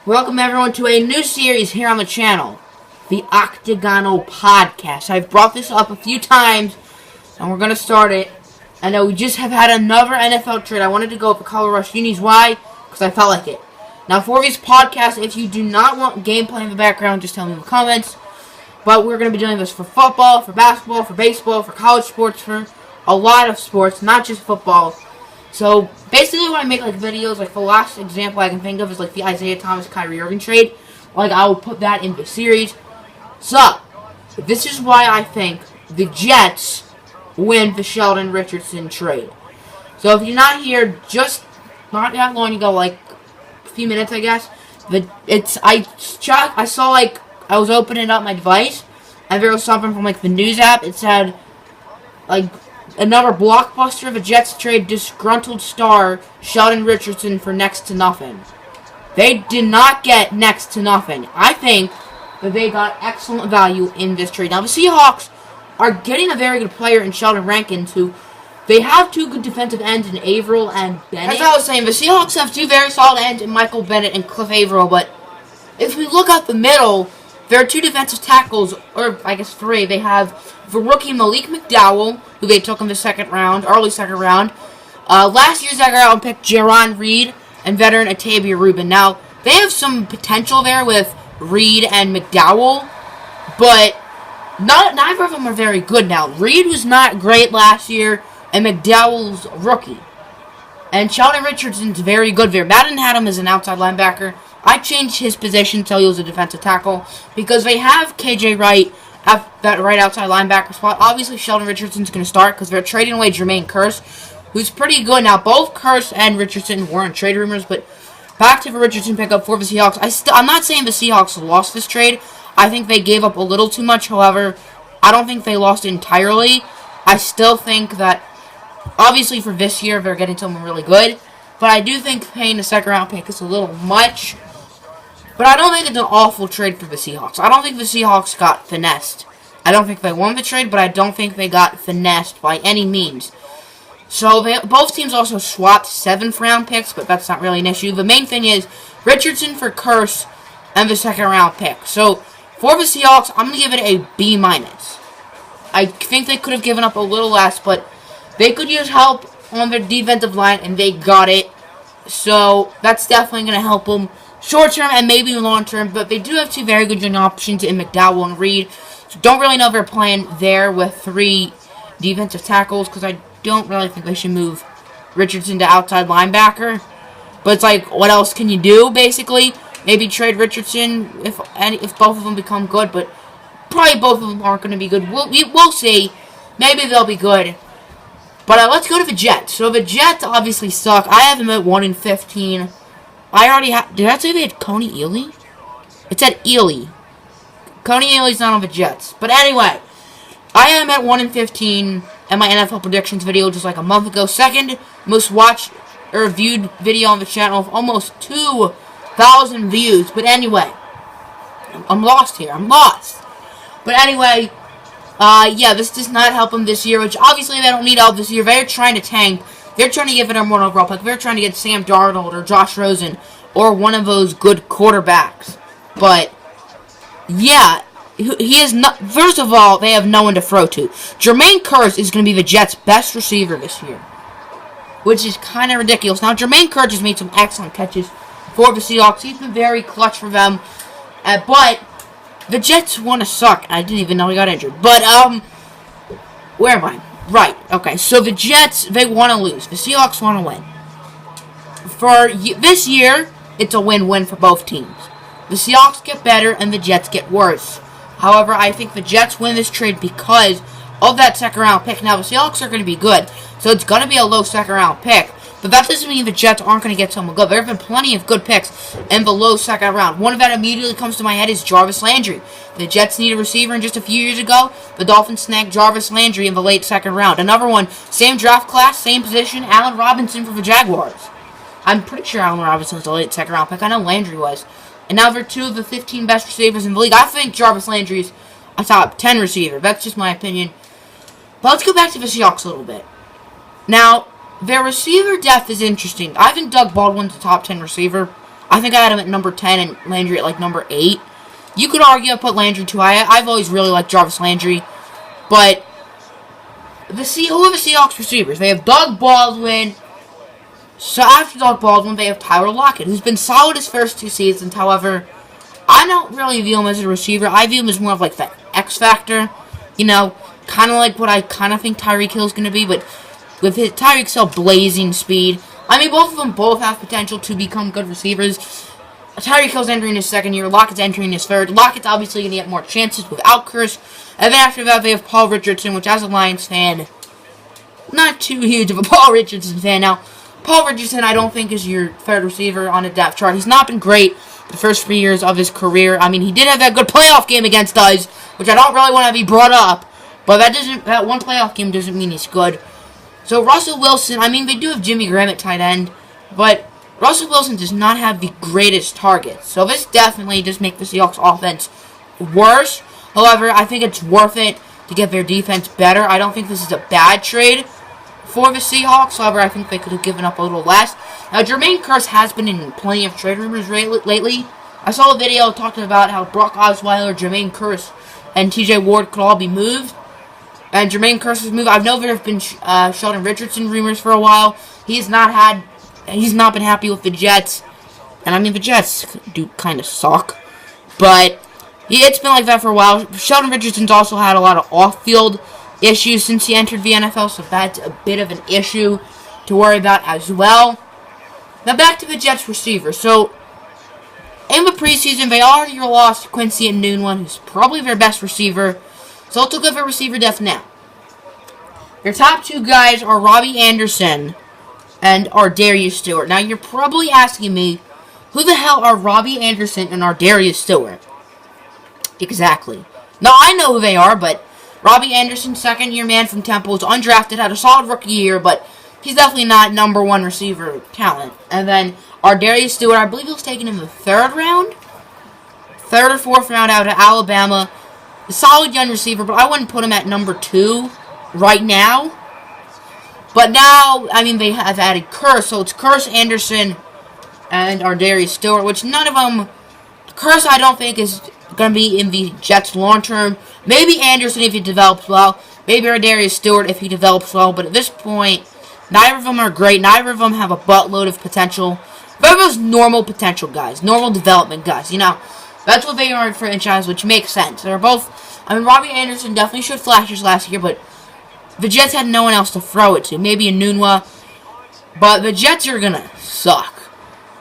Welcome everyone to a new series here on the channel, the Octagonal Podcast. I've brought this up a few times, and we're going to start it. I know we just have had another NFL trade. I wanted to go over Color Rush Unis. Why? Because I felt like it. Now, for these podcasts, if you do not want gameplay in the background, just tell me in the comments. But we're going to be doing this for football, for basketball, for baseball, for college sports, for a lot of sports, not just football. So, basically when I make, videos, the last example I can think of is, the Isaiah Thomas-Kyrie Irving trade. I would put that in the series. So, this is why I think the Jets win the Sheldon Richardson trade. So, if you're not here, just not that long ago, a few minutes, I guess, I saw, I was opening up my device, and there was something from, the news app. It said, another blockbuster of a Jets trade, disgruntled star Sheldon Richardson for next to nothing. They did not get next to nothing. I think that they got excellent value in this trade. Now, the Seahawks are getting a very good player in Sheldon Rankins, who they have two good defensive ends in Averill and Bennett. As I was saying, the Seahawks have two very solid ends in Michael Bennett and Cliff Averill, but if we look at the middle, there are two defensive tackles, or I guess three. They have the rookie Malik McDowell, who they took in the early second round. Last year's second round pick, Jaron Reed, and veteran Atavia Rubin. Now, they have some potential there with Reed and McDowell, but neither of them are very good now. Reed was not great last year, and McDowell's rookie. And Sheldon Richardson's very good there. Madden had him as an outside linebacker. I changed his position until he was a defensive tackle because they have KJ Wright at that right outside linebacker spot. Obviously, Sheldon Richardson's going to start because they're trading away Jermaine Kearse, who's pretty good. Now, both Kearse and Richardson were in trade rumors, but back to the Richardson pickup for the Seahawks. I'm not saying the Seahawks lost this trade. I think they gave up a little too much. However, I don't think they lost entirely. I still think that, obviously, for this year, they're getting someone really good. But I do think paying a second-round pick is a little much. But I don't think it's an awful trade for the Seahawks. I don't think the Seahawks got finessed. I don't think they won the trade, but I don't think they got finessed by any means. So both teams also swapped 7th-round picks, but that's not really an issue. The main thing is Richardson for Kearse and the second-round pick. So for the Seahawks, I'm going to give it a B-. I think they could have given up a little less, but they could use help on their defensive line, and they got it. So that's definitely going to help them short-term and maybe long-term, but they do have two very good young options in McDowell and Reed. So don't really know if they're playing there with 3 defensive tackles, because I don't really think they should move Richardson to outside linebacker. But it's what else can you do, basically? Maybe trade Richardson if both of them become good, but probably both of them aren't going to be good. We'll see. Maybe they'll be good. But let's go to the Jets. So the Jets obviously suck. I have them at 1-15. I already have. Did I say they had Coney Ealy? It said Ely. Coney Ealy's not on the Jets. But anyway, I am at 1-15 in my NFL predictions video just a month ago. Second most watched or viewed video on the channel with almost 2,000 views. But anyway, I'm lost here. I'm lost. But anyway, yeah, this does not help them this year, which obviously they don't need help this year. They're trying to tank. They're trying to give it a more overall pick. They're trying to get Sam Darnold or Josh Rosen or one of those good quarterbacks. But, yeah, he is not. First of all, they have no one to throw to. Jermaine Kearse is going to be the Jets' best receiver this year, which is kind of ridiculous. Now, Jermaine Kearse has made some excellent catches for the Seahawks. He's been very clutch for them. But the Jets want to suck. I didn't even know he got injured. But, where am I? Right, okay, so the Jets, they want to lose. The Seahawks want to win. For this year, it's a win-win for both teams. The Seahawks get better, and the Jets get worse. However, I think the Jets win this trade because of that second-round pick. Now, the Seahawks are going to be good, so it's going to be a low second-round pick. But that doesn't mean the Jets aren't going to get someone good. There have been plenty of good picks in the low second round. One of that immediately comes to my head is Jarvis Landry. The Jets need a receiver, and just a few years ago, the Dolphins snagged Jarvis Landry in the late second round. Another one, same draft class, same position, Allen Robinson for the Jaguars. I'm pretty sure Allen Robinson was the late second round pick. I know Landry was. And now they're 2 of the 15 best receivers in the league. I think Jarvis Landry's a top 10 receiver. That's just my opinion. But let's go back to the Seahawks a little bit. Now, their receiver depth is interesting. I think Doug Baldwin's a top 10 receiver. I think I had him at number 10 and Landry at like number 8. You could argue I put Landry too high. I've always really liked Jarvis Landry. But who are the Seahawks receivers? They have Doug Baldwin. So after Doug Baldwin, they have Tyler Lockett, who's been solid his first 2 seasons. However, I don't really view him as a receiver. I view him as more of like the X factor. You know, kind of like what I kind of think Tyreek Hill's going to be, but with his Tyreek Hill blazing speed. I mean, both of them have potential to become good receivers. Tyreek Hill's entering his 2nd year. Lockett's entering his 3rd. Lockett's obviously going to get more chances without Curse. And then after that, they have Paul Richardson, which as a Lions fan, not too huge of a Paul Richardson fan. Now, Paul Richardson, I don't think is your 3rd receiver on a depth chart. He's not been great the first 3 years of his career. I mean, he did have that good playoff game against us, which I don't really want to be brought up. But that one playoff game doesn't mean he's good. So Russell Wilson, I mean, they do have Jimmy Graham at tight end, but Russell Wilson does not have the greatest targets. So this definitely does make the Seahawks offense worse. However, I think it's worth it to get their defense better. I don't think this is a bad trade for the Seahawks. However, I think they could have given up a little less. Now, Jermaine Kearse has been in plenty of trade rumors lately. I saw a video talking about how Brock Osweiler, Jermaine Kearse, and TJ Ward could all be moved. And Jermaine Kearse's move, I know there have been Sheldon Richardson rumors for a while. He's not been happy with the Jets. And I mean, the Jets do kind of suck. But yeah, it's been like that for a while. Sheldon Richardson's also had a lot of off-field issues since he entered the NFL, so that's a bit of an issue to worry about as well. Now back to the Jets receiver. So in the preseason, they already lost Quincy Enunwa, who's probably their best receiver. So let's look at their receiver depth now. Their top 2 guys are Robbie Anderson and Ardarius Stewart. Now you're probably asking me, who the hell are Robbie Anderson and Ardarius Stewart? Exactly. Now I know who they are, but Robbie Anderson, 2nd-year man from Temple, is undrafted, had a solid rookie year, but he's definitely not number 1 receiver talent. And then Ardarius Stewart, I believe he was taken in the 3rd round? 3rd or 4th round out of Alabama. A solid young receiver, but I wouldn't put him at number 2 right now. But now, I mean, they have added Kearse, so it's Kearse, Anderson, and Ardarius Stewart, which none of them... Kearse, I don't think, is going to be in the Jets long-term. Maybe Anderson if he develops well. Maybe Ardarius Stewart if he develops well. But at this point, neither of them are great. Neither of them have a buttload of potential. They're those normal potential guys. Normal development guys, you know. That's what they are in franchise, which makes sense. They're both... I mean, Robbie Anderson definitely showed flashes last year, but the Jets had no one else to throw it to. Maybe Enunwa. But the Jets are going to suck.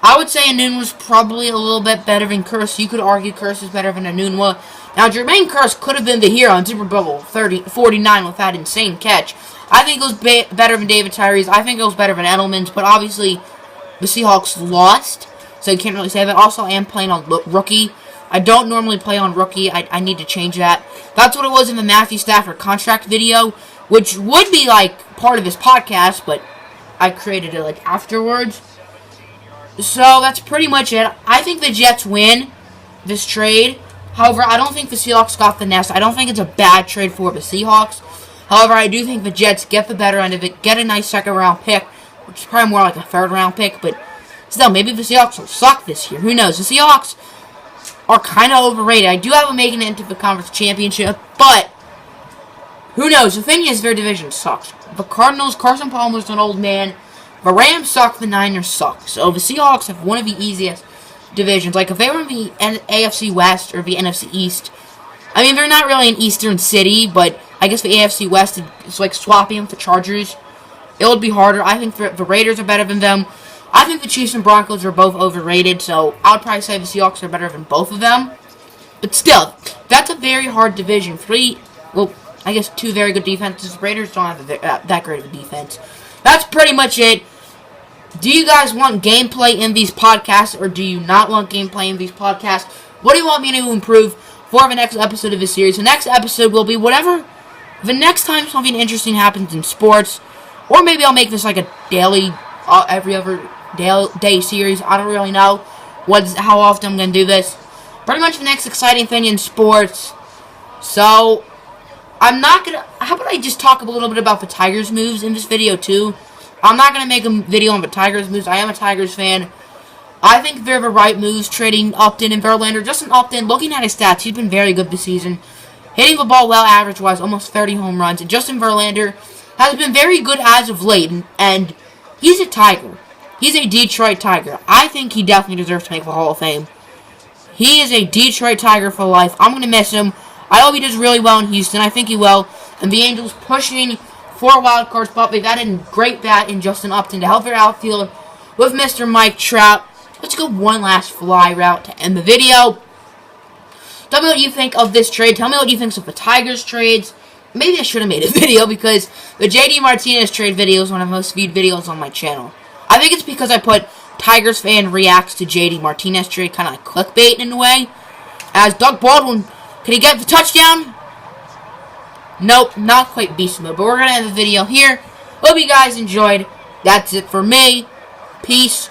I would say Enunwa's probably a little bit better than Kearse. You could argue Kearse is better than Enunwa. Now, Jermaine Kearse could have been the hero in Super Bowl 49 with that insane catch. I think it was better than David Tyree's. I think it was better than Edelman's, but obviously the Seahawks lost, so you can't really say that. Also, I am playing on rookie. I don't normally play on rookie. I need to change that. That's what it was in the Matthew Stafford contract video, which would be like part of this podcast, but I created it like afterwards. So that's pretty much it. I think the Jets win this trade. However, I don't think the Seahawks got the nest. I don't think it's a bad trade for the Seahawks. However, I do think the Jets get the better end of it, get a nice 2nd-round pick, which is probably more like a 3rd-round pick, but still, maybe the Seahawks will suck this year. Who knows? The Seahawks are kind of overrated. I do have them making it into the conference championship, but who knows? The thing is, their division sucks. The Cardinals, Carson Palmer's an old man. The Rams suck, the Niners suck. So the Seahawks have one of the easiest divisions. Like, if they were in the AFC West or the NFC East, I mean, they're not really an Eastern city, but I guess the AFC West is like swapping them for Chargers. It would be harder. I think the Raiders are better than them. I think the Chiefs and Broncos are both overrated, so I would probably say the Seahawks are better than both of them. But still, that's a very hard division. I guess 2 very good defenses. The Raiders don't have that great of a defense. That's pretty much it. Do you guys want gameplay in these podcasts, or do you not want gameplay in these podcasts? What do you want me to improve for the next episode of this series? The next episode will be whatever the next time something interesting happens in sports, or maybe I'll make this like a daily, every other day series. I don't really know how often I'm going to do this. Pretty much the next exciting thing in sports. So, I'm not going to... How about I just talk a little bit about the Tigers' moves in this video, too? I'm not going to make a video on the Tigers' moves. I am a Tigers fan. I think they're the right moves trading Upton and Verlander. Justin Upton, looking at his stats, he's been very good this season. Hitting the ball well average-wise, almost 30 home runs. And Justin Verlander has been very good as of late, and he's a Tiger. He's a Detroit Tiger. I think he definitely deserves to make the Hall of Fame. He is a Detroit Tiger for life. I'm going to miss him. I hope he does really well in Houston. I think he will. And the Angels pushing for a wild card spot. They've added a great bat in Justin Upton to help their outfield with Mr. Mike Trout. Let's go one last fly route to end the video. Tell me what you think of this trade. Tell me what you think of the Tigers trades. Maybe I should have made a video because the JD Martinez trade video is one of the most viewed videos on my channel. I think it's because I put Tigers fan reacts to JD Martinez trade, kind of like clickbait in a way. As Doug Baldwin, can he get the touchdown? Nope, not quite beast mode. But we're going to end the video here. Hope you guys enjoyed. That's it for me. Peace.